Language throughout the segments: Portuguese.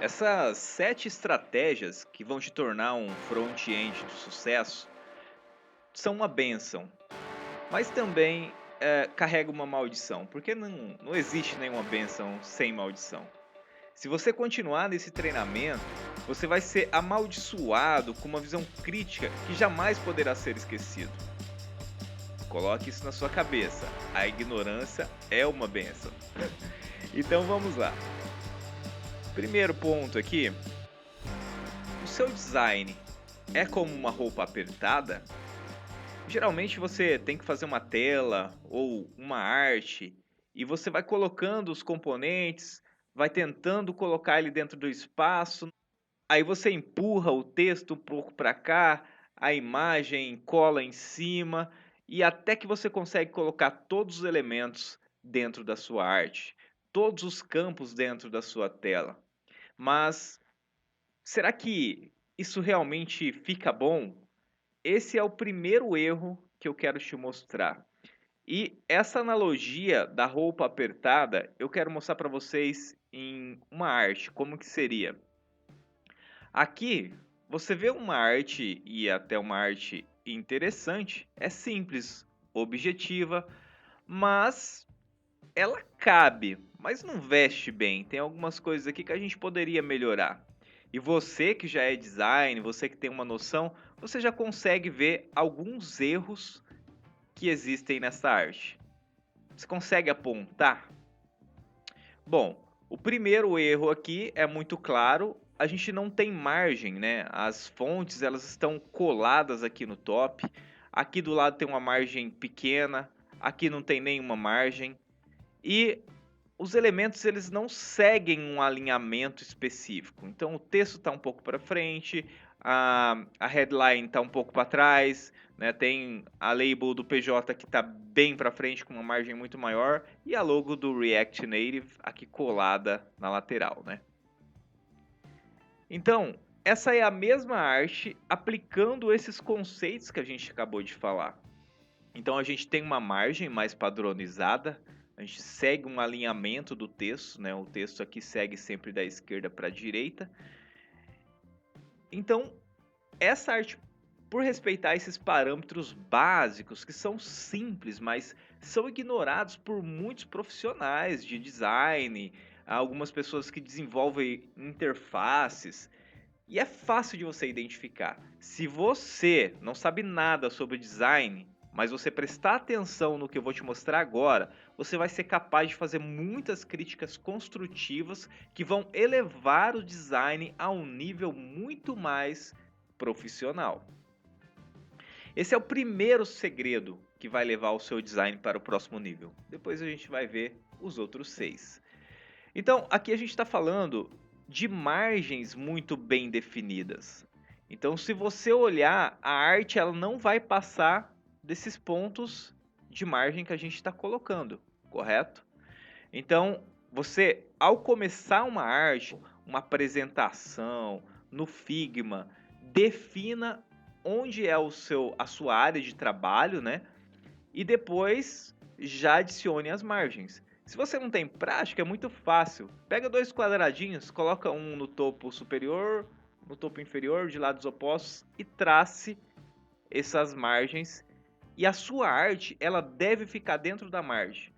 Essas 7 estratégias que vão te tornar um front-end de sucesso são uma bênção, mas também, carrega uma maldição, porque não existe nenhuma bênção sem maldição. Se você continuar nesse treinamento, você vai ser amaldiçoado com uma visão crítica que jamais poderá ser esquecido. Coloque isso na sua cabeça, a ignorância é uma bênção. Então vamos lá. Primeiro ponto aqui, o seu design é como uma roupa apertada? Geralmente você tem que fazer uma tela ou uma arte e você vai colocando os componentes, vai tentando colocar ele dentro do espaço, aí você empurra o texto um pouco para cá, a imagem cola em cima e até que você consegue colocar todos os elementos dentro da sua arte, todos os campos dentro da sua tela. Mas será que isso realmente fica bom? Esse é o primeiro erro que eu quero te mostrar. E essa analogia da roupa apertada, eu quero mostrar para vocês em uma arte, como que seria. Aqui, você vê uma arte e até uma arte interessante, é simples, objetiva, mas ela cabe, mas não veste bem. Tem algumas coisas aqui que a gente poderia melhorar. E você que já é design, você que tem uma noção, você já consegue ver alguns erros que existem nessa arte. Você consegue apontar? Bom, o primeiro erro aqui é muito claro, a gente não tem margem, né? As fontes elas estão coladas aqui no top. Aqui do lado tem uma margem pequena, aqui não tem nenhuma margem. E os elementos eles não seguem um alinhamento específico. Então o texto está um pouco para frente, a headline está um pouco para trás, né? Tem a label do PJ que está bem para frente com uma margem muito maior e a logo do React Native aqui colada na lateral, né? Então essa é a mesma arte aplicando esses conceitos que a gente acabou de falar. Então a gente tem uma margem mais padronizada, a gente segue um alinhamento do texto, né? O texto aqui segue sempre da esquerda para a direita. Então, essa arte, por respeitar esses parâmetros básicos, que são simples, mas são ignorados por muitos profissionais de design, algumas pessoas que desenvolvem interfaces, e é fácil de você identificar. Se você não sabe nada sobre design, mas você prestar atenção no que eu vou te mostrar agora, você vai ser capaz de fazer muitas críticas construtivas que vão elevar o design a um nível muito mais profissional. Esse é o primeiro segredo que vai levar o seu design para o próximo nível. Depois a gente vai ver os outros 6. Então, aqui a gente está falando de margens muito bem definidas. Então, se você olhar, a arte ela não vai passar desses pontos de margem que a gente está colocando, correto? Então, você, ao começar uma arte, uma apresentação no Figma, defina onde é a sua área de trabalho, né? E depois já adicione as margens. Se você não tem prática, é muito fácil. Pega dois quadradinhos, coloca um no topo superior, no topo inferior, de lados opostos e trace essas margens. E a sua arte, ela deve ficar dentro da margem.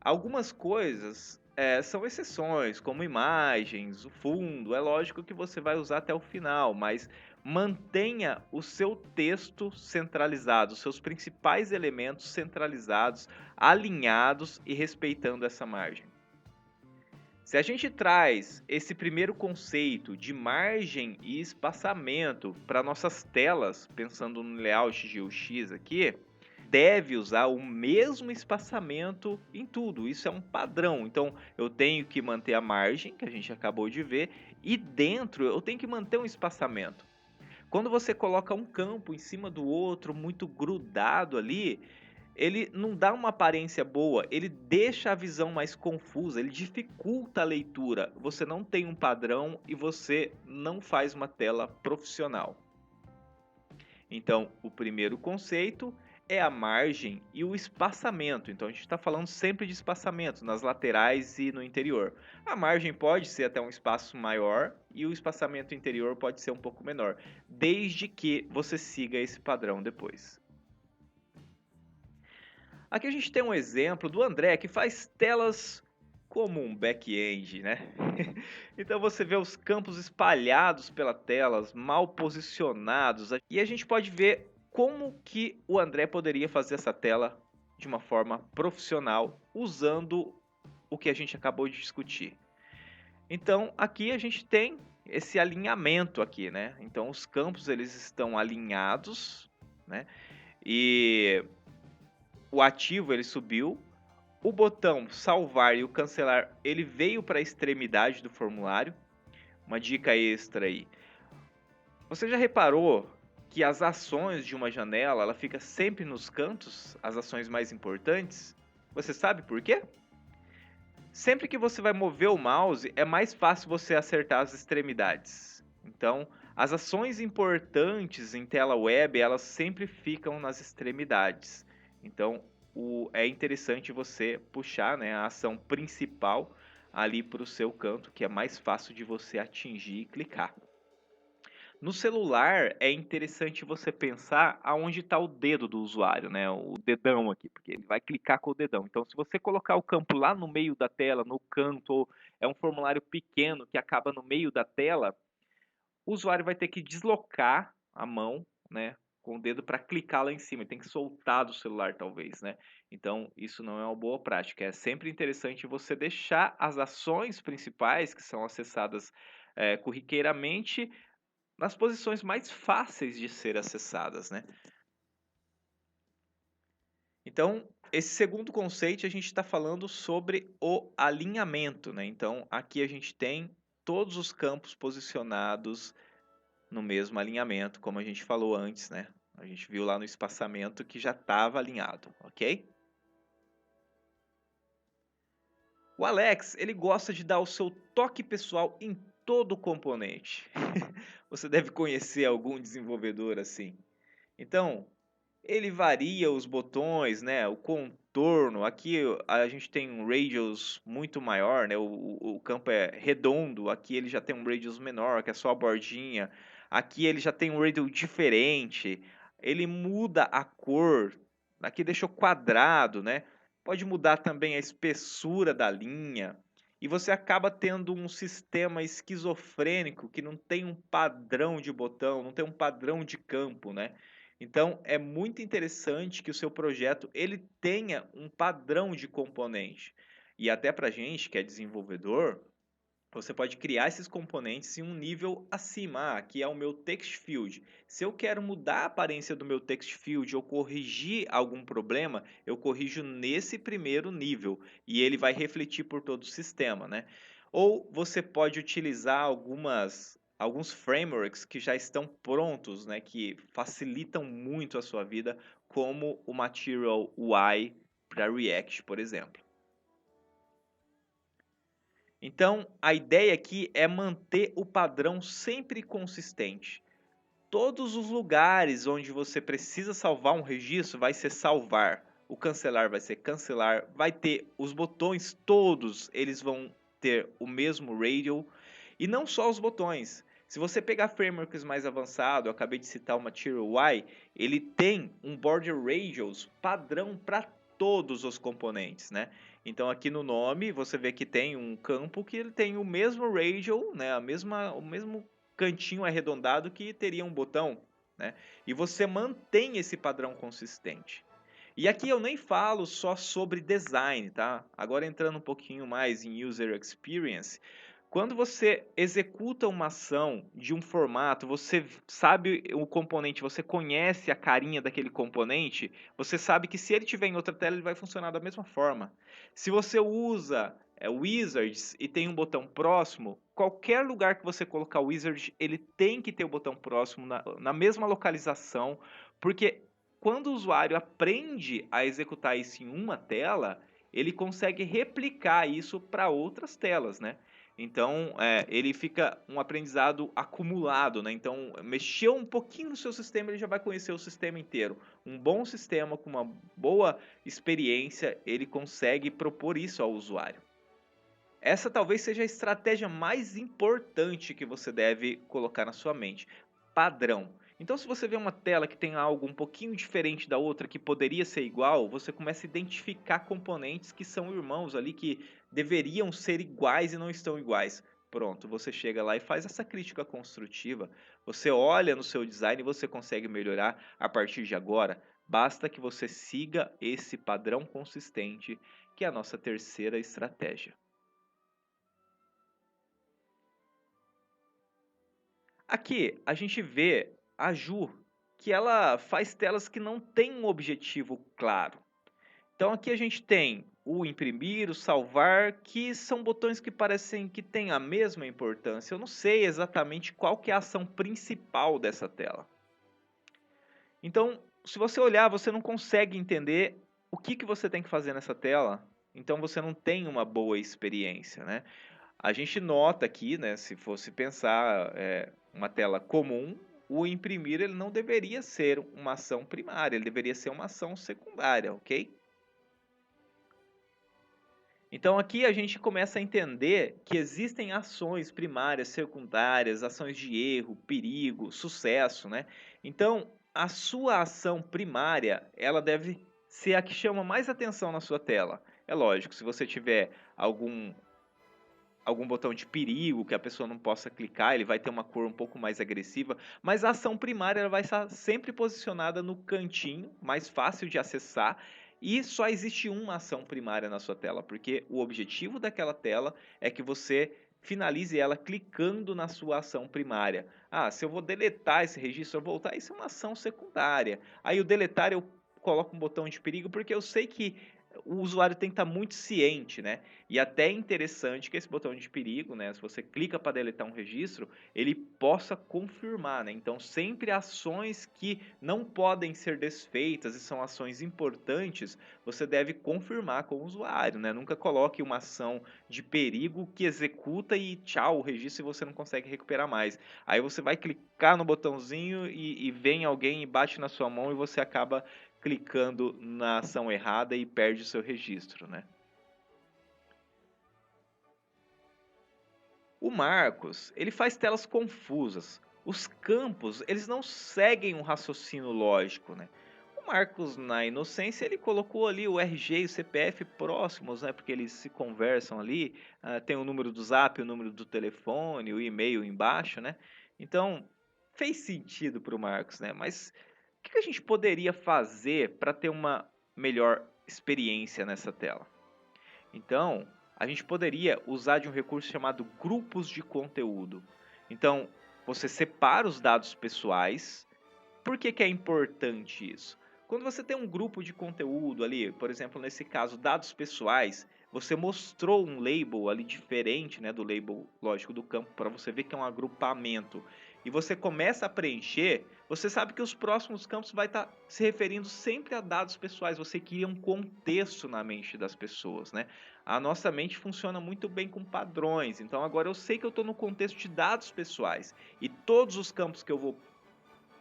Algumas coisas são exceções, como imagens, o fundo. É lógico que você vai usar até o final, mas mantenha o seu texto centralizado, os seus principais elementos centralizados, alinhados e respeitando essa margem. Se a gente traz esse primeiro conceito de margem e espaçamento para nossas telas, pensando no layout de UX aqui, deve usar o mesmo espaçamento em tudo. Isso é um padrão. Então, eu tenho que manter a margem, que a gente acabou de ver, e dentro eu tenho que manter um espaçamento. Quando você coloca um campo em cima do outro, muito grudado ali, ele não dá uma aparência boa, ele deixa a visão mais confusa, ele dificulta a leitura. Você não tem um padrão e você não faz uma tela profissional. Então, o primeiro conceito é a margem e o espaçamento. Então a gente está falando sempre de espaçamento nas laterais e no interior. A margem pode ser até um espaço maior e o espaçamento interior pode ser um pouco menor, desde que você siga esse padrão depois. Aqui a gente tem um exemplo do André que faz telas como um back-end, né? Então você vê os campos espalhados pela tela, mal posicionados, e a gente pode ver como que o André poderia fazer essa tela de uma forma profissional usando o que a gente acabou de discutir. Então aqui a gente tem esse alinhamento aqui, né? Então os campos eles estão alinhados, né? E o ativo ele subiu, o botão salvar e o cancelar ele veio para a extremidade do formulário. Uma dica extra aí. Você já reparou que as ações de uma janela ela fica sempre nos cantos, as ações mais importantes? Você sabe por quê? Sempre que você vai mover o mouse, é mais fácil você acertar as extremidades. Então, as ações importantes em tela web, elas sempre ficam nas extremidades. Então, é interessante você puxar, né, a ação principal ali para o seu canto, que é mais fácil de você atingir e clicar. No celular é interessante você pensar aonde está o dedo do usuário, né? O dedão aqui, porque ele vai clicar com o dedão. Então, se você colocar o campo lá no meio da tela, no canto, ou é um formulário pequeno que acaba no meio da tela, o usuário vai ter que deslocar a mão, né, com o dedo para clicar lá em cima. Ele tem que soltar do celular, talvez, né? Então, isso não é uma boa prática. É sempre interessante você deixar as ações principais, que são acessadas corriqueiramente, nas posições mais fáceis de ser acessadas, né? Então, esse segundo conceito a gente está falando sobre o alinhamento, né? Então, aqui a gente tem todos os campos posicionados no mesmo alinhamento, como a gente falou antes, né? A gente viu lá no espaçamento que já estava alinhado, ok? O Alex, ele gosta de dar o seu toque pessoal em todo o componente. Você deve conhecer algum desenvolvedor assim. Então, ele varia os botões, né? O contorno. Aqui a gente tem um radius muito maior, né? O campo é redondo. Aqui ele já tem um radius menor, que é só a bordinha. Aqui ele já tem um radius diferente. Ele muda a cor. Aqui deixou quadrado, né? Pode mudar também a espessura da linha. E você acaba tendo um sistema esquizofrênico que não tem um padrão de botão, não tem um padrão de campo, né? Então, é muito interessante que o seu projeto ele tenha um padrão de componente. E até para a gente que é desenvolvedor, você pode criar esses componentes em um nível acima. Ah, aqui é o meu text field. Se eu quero mudar a aparência do meu text field ou corrigir algum problema, eu corrijo nesse primeiro nível e ele vai refletir por todo o sistema, né? Ou você pode utilizar alguns frameworks que já estão prontos, né, que facilitam muito a sua vida, como o Material UI para React, por exemplo. Então, a ideia aqui é manter o padrão sempre consistente. Todos os lugares onde você precisa salvar um registro vai ser salvar. O cancelar vai ser cancelar. Vai ter os botões todos, eles vão ter o mesmo radial. E não só os botões. Se você pegar frameworks mais avançados, eu acabei de citar o Material UI, ele tem um border radius padrão para todos os componentes, né? Então aqui no nome você vê que tem um campo que ele tem o mesmo radial, né? O mesmo cantinho arredondado que teria um botão, né? E você mantém esse padrão consistente. E aqui eu nem falo só sobre design, tá? Agora entrando um pouquinho mais em user experience, quando você executa uma ação de um formato, você sabe o componente, você conhece a carinha daquele componente, você sabe que se ele tiver em outra tela, ele vai funcionar da mesma forma. Se você usa wizards e tem um botão próximo, qualquer lugar que você colocar o wizard, ele tem que ter o botão próximo na mesma localização, porque quando o usuário aprende a executar isso em uma tela, ele consegue replicar isso para outras telas, né? Então, ele fica um aprendizado acumulado, né? Então, mexeu um pouquinho no seu sistema, ele já vai conhecer o sistema inteiro. Um bom sistema com uma boa experiência, ele consegue propor isso ao usuário. Essa talvez seja a estratégia mais importante que você deve colocar na sua mente. Padrão. Então, se você vê uma tela que tem algo um pouquinho diferente da outra, que poderia ser igual, você começa a identificar componentes que são irmãos ali, que deveriam ser iguais e não estão iguais. Pronto, você chega lá e faz essa crítica construtiva. Você olha no seu design e você consegue melhorar a partir de agora. Basta que você siga esse padrão consistente, que é a nossa terceira estratégia. Aqui a gente vê a Ju, que ela faz telas que não têm um objetivo claro. Então aqui a gente tem o imprimir, o salvar, que são botões que parecem que têm a mesma importância. Eu não sei exatamente qual que é a ação principal dessa tela. Então, se você olhar, você não consegue entender o que você tem que fazer nessa tela. Então você não tem uma boa experiência, né? A gente nota aqui, né, se fosse pensar uma tela comum, o imprimir ele não deveria ser uma ação primária, ele deveria ser uma ação secundária, ok? Então aqui a gente começa a entender que existem ações primárias, secundárias, ações de erro, perigo, sucesso, né? Então a sua ação primária, ela deve ser a que chama mais atenção na sua tela. É lógico, se você tiver algum botão de perigo que a pessoa não possa clicar, ele vai ter uma cor um pouco mais agressiva, mas a ação primária ela vai estar sempre posicionada no cantinho, mais fácil de acessar, e só existe uma ação primária na sua tela, porque o objetivo daquela tela é que você finalize ela clicando na sua ação primária. Ah, se eu vou deletar esse registro, eu voltar, isso é uma ação secundária. Aí o deletar eu coloco um botão de perigo porque eu sei que o usuário tem que estar muito ciente, né? E até é interessante que esse botão de perigo, né? Se você clica para deletar um registro, ele possa confirmar, né? Então, sempre ações que não podem ser desfeitas e são ações importantes, você deve confirmar com o usuário, né? Nunca coloque uma ação de perigo que executa e tchau, o registro e você não consegue recuperar mais. Aí você vai clicar no botãozinho e vem alguém e bate na sua mão e você acaba clicando na ação errada e perde o seu registro, né? O Marcos, ele faz telas confusas. Os campos, eles não seguem um raciocínio lógico, né? O Marcos, na inocência, ele colocou ali o RG e o CPF próximos, né? Porque eles se conversam ali. Tem o número do Zap, o número do telefone, o e-mail embaixo, né? Então, fez sentido para o Marcos, né? Mas o que a gente poderia fazer para ter uma melhor experiência nessa tela? Então, a gente poderia usar de um recurso chamado grupos de conteúdo. Então, você separa os dados pessoais. Por que é importante isso? Quando você tem um grupo de conteúdo ali, por exemplo, nesse caso, dados pessoais, você mostrou um label ali diferente, né, do label, lógico, do campo, para você ver que é um agrupamento. E você começa a preencher, você sabe que os próximos campos vai estar se referindo sempre a dados pessoais. Você cria um contexto na mente das pessoas, né? A nossa mente funciona muito bem com padrões. Então agora eu sei que eu estou no contexto de dados pessoais. E todos os campos que eu vou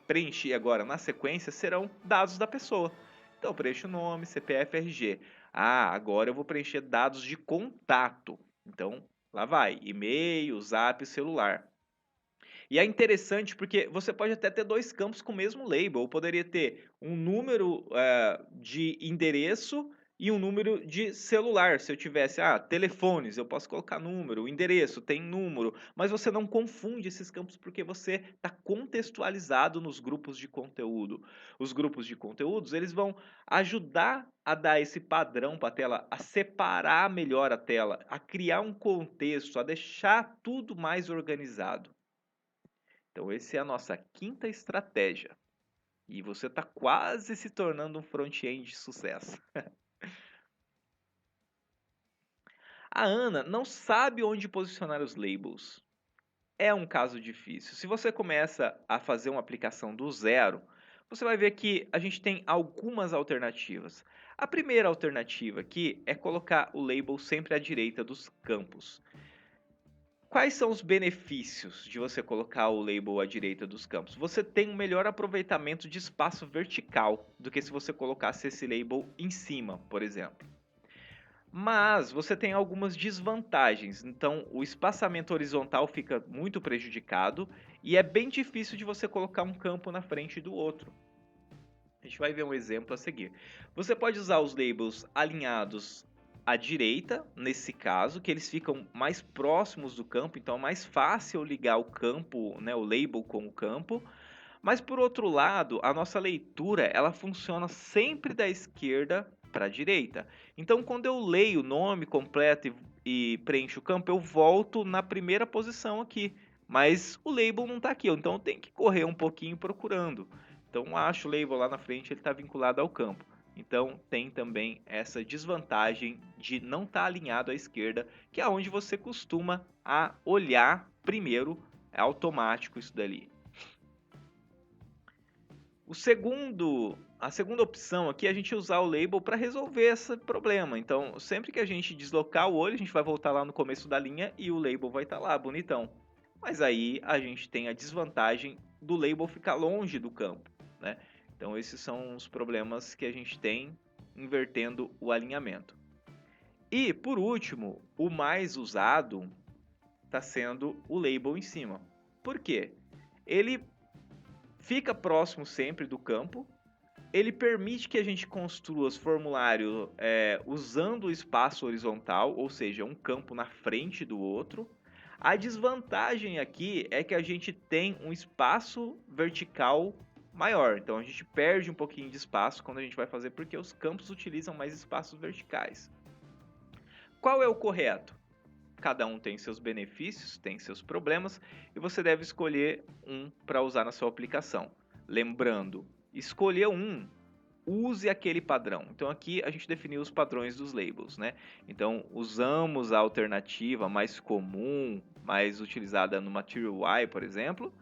preencher agora na sequência serão dados da pessoa. Então eu preencho o nome, CPF, RG. Ah, agora eu vou preencher dados de contato. Então lá vai, e-mail, zap, celular. E é interessante porque você pode até ter dois campos com o mesmo label. Ou poderia ter um número de endereço e um número de celular. Se eu tivesse, telefones, eu posso colocar número, o endereço tem número, mas você não confunde esses campos porque você está contextualizado nos grupos de conteúdo. Os grupos de conteúdos, eles vão ajudar a dar esse padrão para a tela, a separar melhor a tela, a criar um contexto, a deixar tudo mais organizado. Então, essa é a nossa quinta estratégia. E você está quase se tornando um front-end de sucesso. A Ana não sabe onde posicionar os labels. É um caso difícil. Se você começa a fazer uma aplicação do zero, você vai ver que a gente tem algumas alternativas. A primeira alternativa aqui é colocar o label sempre à direita dos campos. Quais são os benefícios de você colocar o label à direita dos campos? Você tem um melhor aproveitamento de espaço vertical do que se você colocasse esse label em cima, por exemplo. Mas você tem algumas desvantagens, então o espaçamento horizontal fica muito prejudicado e é bem difícil de você colocar um campo na frente do outro. A gente vai ver um exemplo a seguir. Você pode usar os labels alinhados à direita, nesse caso, que eles ficam mais próximos do campo, então é mais fácil ligar o campo, né, o label com o campo. Mas por outro lado, a nossa leitura, ela funciona sempre da esquerda para a direita. Então, quando eu leio o nome completo e preencho o campo, eu volto na primeira posição aqui. Mas o label não está aqui, então eu tenho que correr um pouquinho procurando. Então, acho o label lá na frente, ele está vinculado ao campo. Então, tem também essa desvantagem de não estar alinhado à esquerda, que é onde você costuma olhar primeiro, é automático isso dali. A segunda opção aqui é a gente usar o label para resolver esse problema. Então, sempre que a gente deslocar o olho, a gente vai voltar lá no começo da linha e o label vai estar lá, bonitão. Mas aí a gente tem a desvantagem do label ficar longe do campo, né? Então, esses são os problemas que a gente tem invertendo o alinhamento. E, por último, o mais usado está sendo o label em cima. Por quê? Ele fica próximo sempre do campo, ele permite que a gente construa os formulários usando o espaço horizontal, ou seja, um campo na frente do outro. A desvantagem aqui é que a gente tem um espaço vertical maior, então a gente perde um pouquinho de espaço quando a gente vai fazer, porque os campos utilizam mais espaços verticais. Qual é o correto? Cada um tem seus benefícios, tem seus problemas, e você deve escolher um para usar na sua aplicação. Lembrando, escolher um, use aquele padrão. Então aqui a gente definiu os padrões dos labels, né? Então usamos a alternativa mais comum, mais utilizada no Material Y, por exemplo.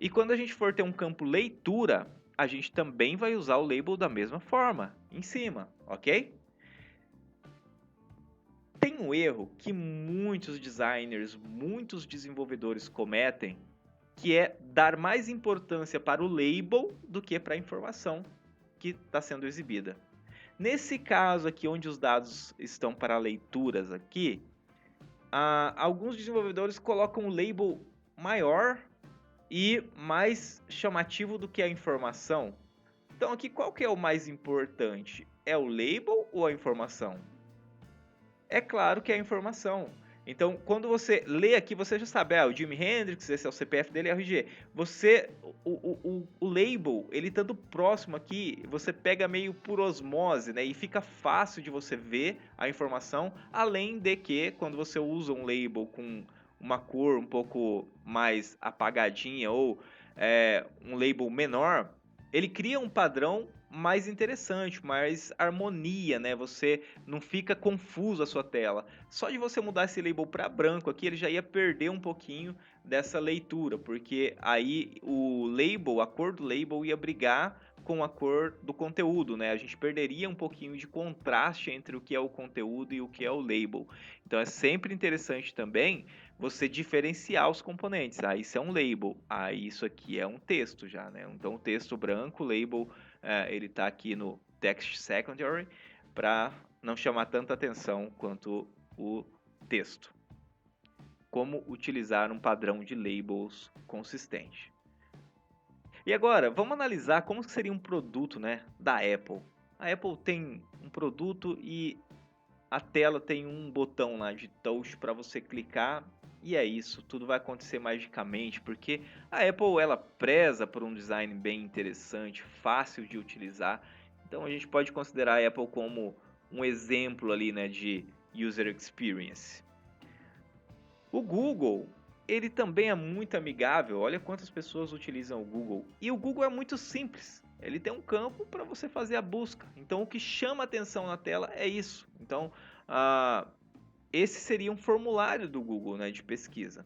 E quando a gente for ter um campo leitura, a gente também vai usar o label da mesma forma, em cima, ok? Tem um erro que muitos designers, muitos desenvolvedores cometem, que é dar mais importância para o label do que para a informação que está sendo exibida. Nesse caso aqui, onde os dados estão para leituras aqui, alguns desenvolvedores colocam um label maior e mais chamativo do que a informação. Então aqui, qual que é o mais importante? É o label ou a informação? É claro que é a informação. Então, quando você lê aqui, você já sabe, o Jimi Hendrix, esse é o CPF dele, é RG. O label, ele estando próximo aqui, você pega meio por osmose, né? E fica fácil de você ver a informação, além de que, quando você usa um label com uma cor um pouco mais apagadinha ou um label menor, ele cria um padrão mais interessante, mais harmonia, né? Você não fica confuso a sua tela. Só de você mudar esse label para branco aqui, ele já ia perder um pouquinho dessa leitura, porque aí o label, a cor do label ia brigar com a cor do conteúdo, né? A gente perderia um pouquinho de contraste entre o que é o conteúdo e o que é o label. Então é sempre interessante também você diferenciar os componentes. Isso é um label, isso aqui é um texto já, né? Então o texto branco, label, ele está aqui no text secondary para não chamar tanta atenção quanto o texto. Como utilizar um padrão de labels consistente. E agora, vamos analisar como seria um produto, né, da Apple. A Apple tem um produto e a tela tem um botão lá de touch para você clicar e é isso, tudo vai acontecer magicamente, porque a Apple ela preza por um design bem interessante, fácil de utilizar. Então a gente pode considerar a Apple como um exemplo ali, né, de user experience. O Google, ele também é muito amigável. Olha quantas pessoas utilizam o Google. E o Google é muito simples. Ele tem um campo para você fazer a busca. Então o que chama atenção na tela é isso. Então esse seria um formulário do Google, né, de pesquisa.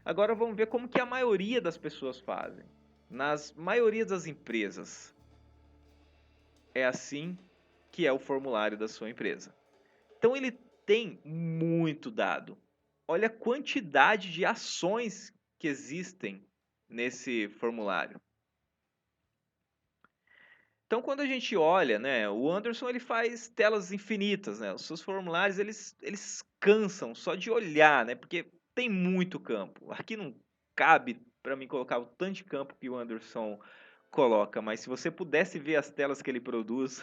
Agora vamos ver como que a maioria das pessoas fazem. Nas maioria das empresas é assim que é o formulário da sua empresa. Então ele tem muito dado. olha a quantidade de ações que existem nesse formulário. Então, quando a gente olha, né, o Anderson ele faz telas infinitas, né? Os seus formulários eles cansam só de olhar, né? Porque tem muito campo. Aqui não cabe para mim colocar o tanto de campo que o Anderson coloca, mas se você pudesse ver as telas que ele produz,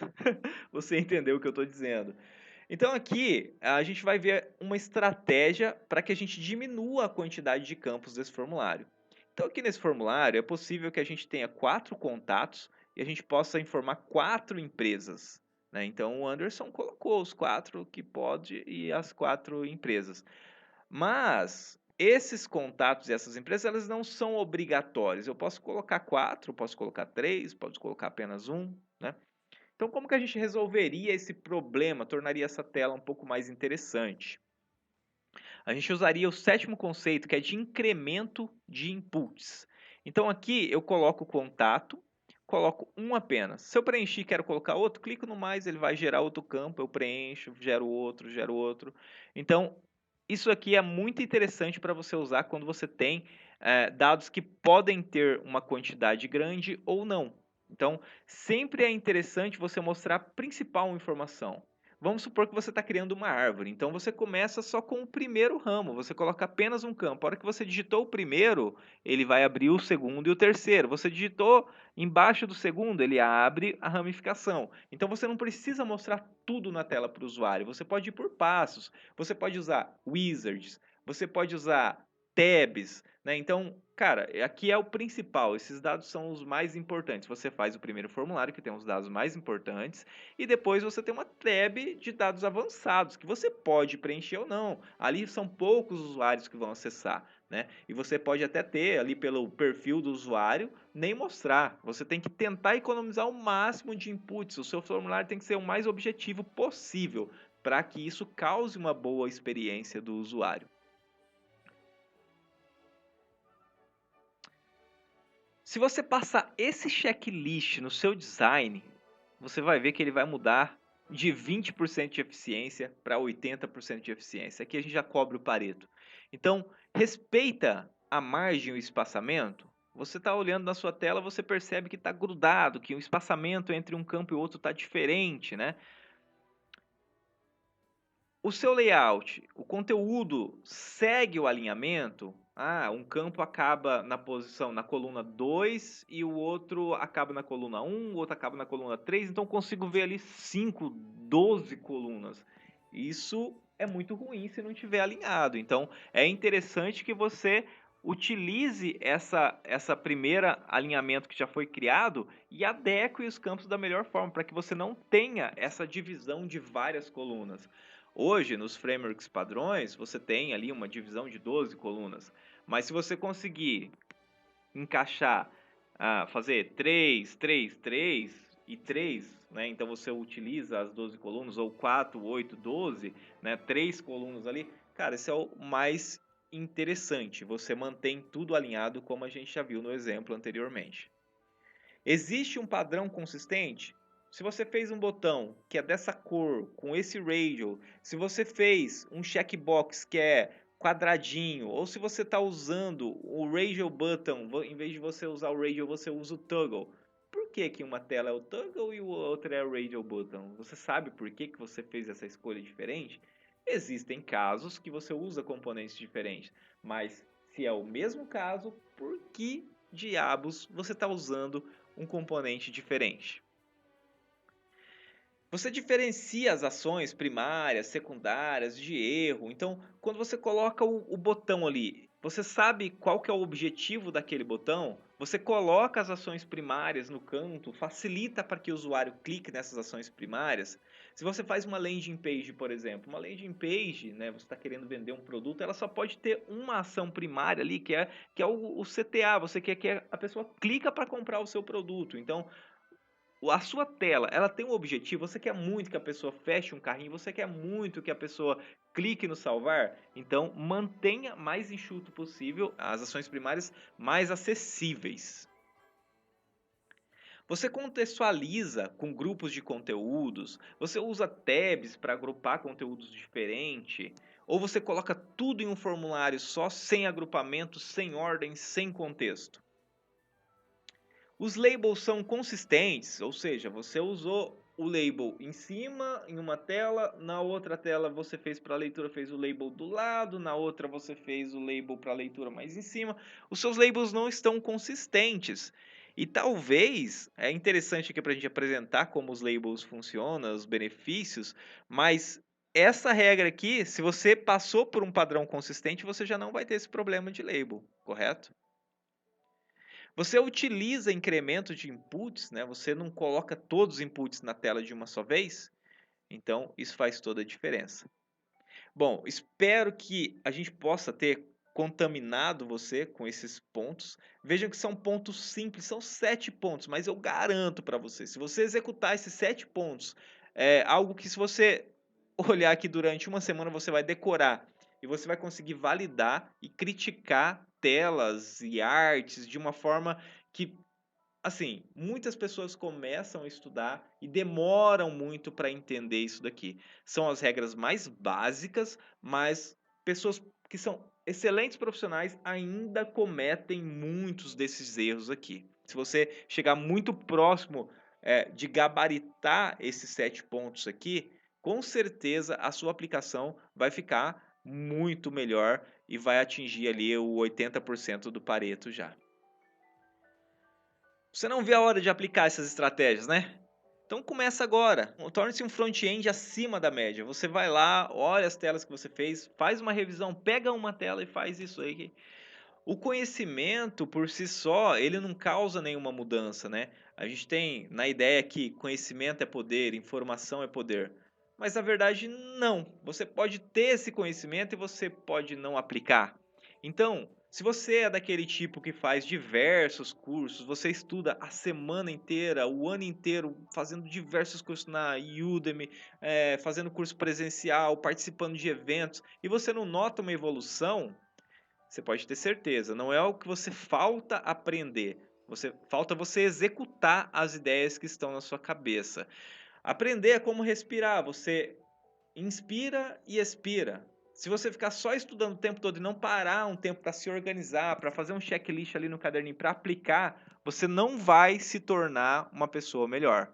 você entendeu o que eu estou dizendo. Então aqui a gente vai ver uma estratégia para que a gente diminua a quantidade de campos desse formulário. Então aqui nesse formulário é possível que a gente tenha 4 contatos e a gente possa informar 4 empresas, né? Então o Anderson colocou os 4 que pode e as 4 empresas. Mas esses contatos e essas empresas elas não são obrigatórios. Eu posso colocar 4, posso colocar 3, posso colocar apenas um, né? Então, como que a gente resolveria esse problema, tornaria essa tela um pouco mais interessante? A gente usaria o 7º conceito, que é de incremento de inputs. Então, aqui eu coloco o contato, coloco um apenas. Se eu preencher e quero colocar outro, clico no mais, ele vai gerar outro campo, eu preencho, gero outro, gero outro. Então, isso aqui é muito interessante para você usar quando você tem dados que podem ter uma quantidade grande ou não. Então, sempre é interessante você mostrar a principal informação. Vamos supor que você está criando uma árvore. Então, você começa só com o primeiro ramo. Você coloca apenas um campo. A hora que você digitou o primeiro, ele vai abrir o segundo e o terceiro. Você digitou embaixo do segundo, ele abre a ramificação. Então, você não precisa mostrar tudo na tela para o usuário. Você pode ir por passos. Você pode usar wizards. Você pode usar tabs, né? Então, cara, aqui é o principal. Esses dados são os mais importantes. Você faz o primeiro formulário, que tem os dados mais importantes, e depois você tem uma tab de dados avançados, que você pode preencher ou não. Ali são poucos usuários que vão acessar, né? E você pode até ter ali pelo perfil do usuário, nem mostrar. Você tem que tentar economizar o máximo de inputs. O seu formulário tem que ser o mais objetivo possível, para que isso cause uma boa experiência do usuário. Se você passar esse checklist no seu design, você vai ver que ele vai mudar de 20% de eficiência para 80% de eficiência. Aqui a gente já cobre o Pareto. Então, respeita a margem e o espaçamento. Você está olhando na sua tela, você percebe que está grudado, que o espaçamento entre um campo e outro está diferente, né? O seu layout, o conteúdo segue o alinhamento? Um campo acaba na posição, na coluna 2 e o outro acaba na coluna 1, o outro acaba na coluna 3, então consigo ver ali 5, 12 colunas. Isso é muito ruim se não tiver alinhado. Então é interessante que você utilize essa primeira alinhamento que já foi criado e adeque os campos da melhor forma, para que você não tenha essa divisão de várias colunas. Hoje, nos frameworks padrões, você tem ali uma divisão de 12 colunas. Mas se você conseguir encaixar, fazer 3, 3, 3 e 3, né? Então você utiliza as 12 colunas, ou 4, 8, 12, né? 3 colunas ali. Cara, esse é o mais interessante. Você mantém tudo alinhado, como a gente já viu no exemplo anteriormente. Existe um padrão consistente? Se você fez um botão que é dessa cor, com esse radial, se você fez um checkbox que é quadradinho, ou se você está usando o radial button, em vez de você usar o radial, você usa o toggle. Por que que uma tela é o toggle e a outra é o radial button? Você sabe por que que você fez essa escolha diferente? Existem casos que você usa componentes diferentes, mas se é o mesmo caso, por que diabos você está usando um componente diferente? Você diferencia as ações primárias, secundárias, de erro. Então, quando você coloca o botão ali, você sabe qual que é o objetivo daquele botão? Você coloca as ações primárias no canto, facilita para que o usuário clique nessas ações primárias. Se você faz uma landing page, por exemplo, uma landing page, né, você está querendo vender um produto, ela só pode ter uma ação primária ali, que é o CTA. Você quer que a pessoa clica para comprar o seu produto. Então, a sua tela, ela tem um objetivo, você quer muito que a pessoa feche um carrinho, você quer muito que a pessoa clique no salvar, então mantenha mais enxuto possível as ações primárias mais acessíveis. Você contextualiza com grupos de conteúdos, você usa tabs para agrupar conteúdos diferentes, Ou você coloca tudo em um formulário só, sem agrupamento, sem ordem, sem contexto? Os labels são consistentes, ou seja, você usou o label em cima, em uma tela, na outra tela você fez para leitura, fez o label do lado, na outra você fez o label para leitura mais em cima. Os seus labels não estão consistentes. E talvez, é interessante aqui para a gente apresentar como os labels funcionam, os benefícios, mas essa regra aqui, se você passou por um padrão consistente, você já não vai ter esse problema de label, correto? Você utiliza incremento de inputs, né? Você não coloca todos os inputs na tela de uma só vez, então isso faz toda a diferença. Bom, espero que a gente possa ter contaminado você com esses pontos. Vejam que são pontos simples, são 7 pontos, mas eu garanto para você, se você executar esses 7 pontos, é algo que se você olhar aqui durante uma semana você vai decorar e você vai conseguir validar e criticar telas e artes de uma forma que, assim, muitas pessoas começam a estudar e demoram muito para entender isso daqui. São as regras mais básicas, mas pessoas que são excelentes profissionais ainda cometem muitos desses erros aqui. Se você chegar muito próximo de gabaritar esses 7 pontos aqui, com certeza a sua aplicação vai ficar muito melhor e vai atingir ali o 80% do Pareto já. Você não vê a hora de aplicar essas estratégias, né? Então começa agora. Torne-se um front-end acima da média. Você vai lá, olha as telas que você fez, faz uma revisão, pega uma tela e faz isso aí. O conhecimento por si só, ele não causa nenhuma mudança, né? A gente tem na ideia que conhecimento é poder, informação é poder. Mas na verdade não. Você pode ter esse conhecimento e você pode não aplicar. Então, se você é daquele tipo que faz diversos cursos, você estuda a semana inteira, o ano inteiro, fazendo diversos cursos na Udemy, fazendo curso presencial, participando de eventos, e você não nota uma evolução, você pode ter certeza, não é o que você falta aprender, falta você executar as ideias que estão na sua cabeça. Aprender é como respirar, você inspira e expira. Se você ficar só estudando o tempo todo e não parar um tempo para se organizar, para fazer um checklist ali no caderninho, para aplicar, você não vai se tornar uma pessoa melhor.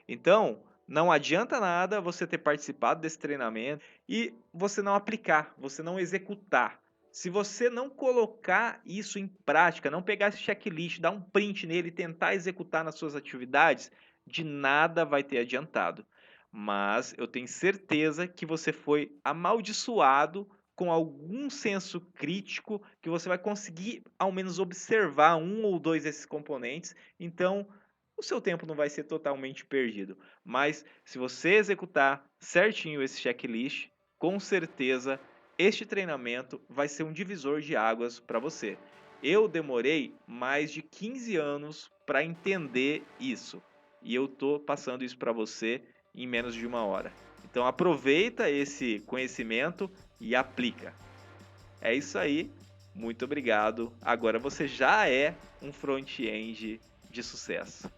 Então, não adianta nada você ter participado desse treinamento e você não aplicar, você não executar. Se você não colocar isso em prática, não pegar esse checklist, dar um print nele e tentar executar nas suas atividades, de nada vai ter adiantado. Mas eu tenho certeza que você foi amaldiçoado com algum senso crítico, que você vai conseguir ao menos observar um ou dois desses componentes. Então, o seu tempo não vai ser totalmente perdido. Mas se você executar certinho esse checklist, com certeza este treinamento vai ser um divisor de águas para você. Eu demorei mais de 15 anos para entender isso. E eu tô passando isso para você em menos de uma hora. Então aproveita esse conhecimento e aplica. É isso aí. Muito obrigado. Agora você já é um front-end de sucesso.